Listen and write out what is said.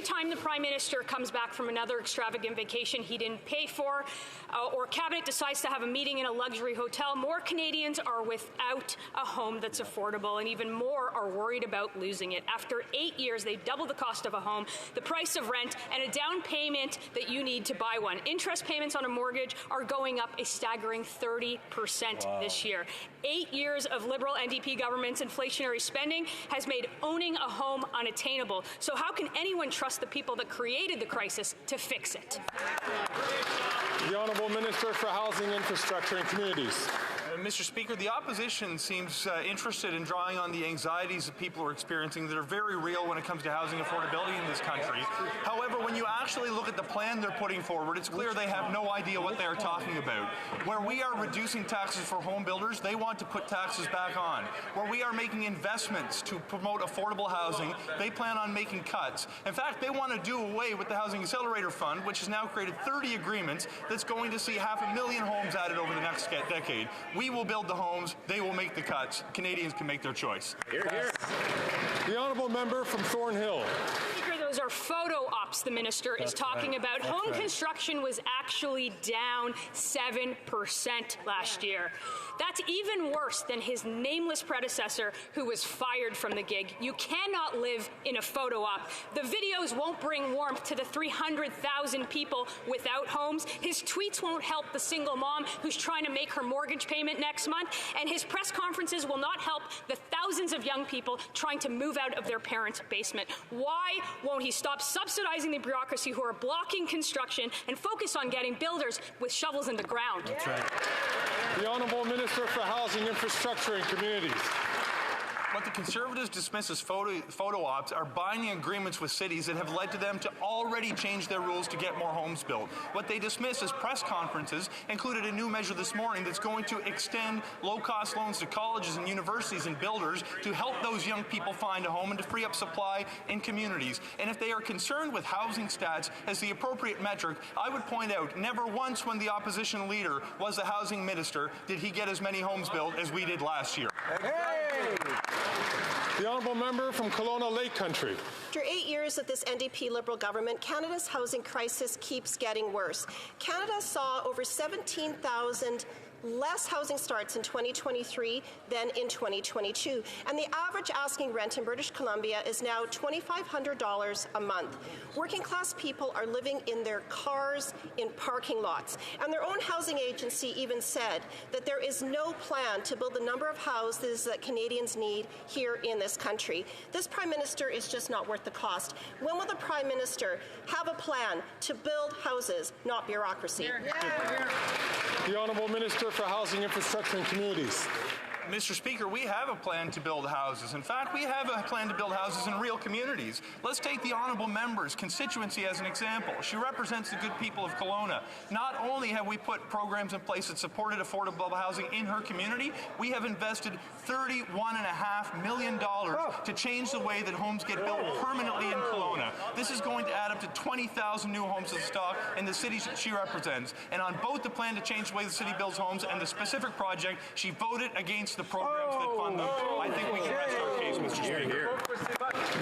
time the Prime Minister comes back from another extravagant vacation he didn't pay for, or Cabinet decides to have a meeting in a luxury hotel, more Canadians are without a home that's affordable, and even more are worried about losing it. After 8 years, they've doubled the cost of a home, the price of rent, and a down payment that you need to buy one. Interest payments on a mortgage are going up a staggering 30% this year. 8 years of Liberal NDP government's inflationary spending has made owning a home unattainable. So how can anyone trust the people that created the crisis to fix it? The Honourable Minister for Housing, Infrastructure and Communities. Mr. Speaker, the opposition seems interested in drawing on the anxieties that people are experiencing that are very real when it comes to housing affordability in this country. However, when you actually look at the plan they're putting forward, it's clear they have no idea what they are talking about. Where we are reducing taxes for home builders, they want to put taxes back on. Where we are making investments to promote affordable housing, they plan on making cuts. In fact, they want to do away with the Housing Accelerator Fund, which has now created 30 agreements that's going to see 500,000 homes added over the next decade. We will build the homes, they will make the cuts. Canadians can make their choice. Hear, hear. The Honourable Member from Thornhill. Speaker, those are photo ops the minister is talking about. Home construction was actually down 7% last year. That's even worse than his nameless predecessor who was fired from the gig. You cannot live in a photo op. The videos won't bring warmth to the 300,000 people without homes. His tweets won't help the single mom who's trying to make her mortgage payment next month. And his press conferences will not help the thousands of young people trying to move out of their parents' basement. Why won't he stop subsidizing the bureaucracy who are blocking construction and focus on getting builders with shovels in the ground? That's right. The Honourable Minister for Housing, Infrastructure and Communities. What the Conservatives dismiss as photo ops are binding agreements with cities that have led to them to already change their rules to get more homes built. What they dismiss as press conferences included a new measure this morning that's going to extend low-cost loans to colleges and universities and builders to help those young people find a home and to free up supply in communities. And if they are concerned with housing stats as the appropriate metric, I would point out never once when the opposition leader was the housing minister did he get as many homes built as we did last year. Hey! The Honourable Member from Kelowna Lake Country. After 8 years of this NDP Liberal government, Canada's housing crisis keeps getting worse. Canada saw over 17,000 less housing starts in 2023 than in 2022. And the average asking rent in British Columbia is now $2,500 a month. Working class people are living in their cars in parking lots. And their own housing agency even said that there is no plan to build the number of houses that Canadians need here in this country. This Prime Minister is just not worth the cost. When will the Prime Minister have a plan to build houses, not bureaucracy? The Honourable Minister for Housing, Infrastructure and Communities. Mr. Speaker, we have a plan to build houses. In fact, we have a plan to build houses in real communities. Let's take the Honourable Member's constituency as an example. She represents the good people of Kelowna. Not only have we put programs in place that supported affordable housing in her community, we have invested $31.5 million to change the way that homes get built permanently in Kelowna. This is going to add up to 20,000 new homes to the stock in the cities that she represents. And on both the plan to change the way the city builds homes and the specific project, she voted against the programs that fund them. I think we can rest our case, Mr. Speaker.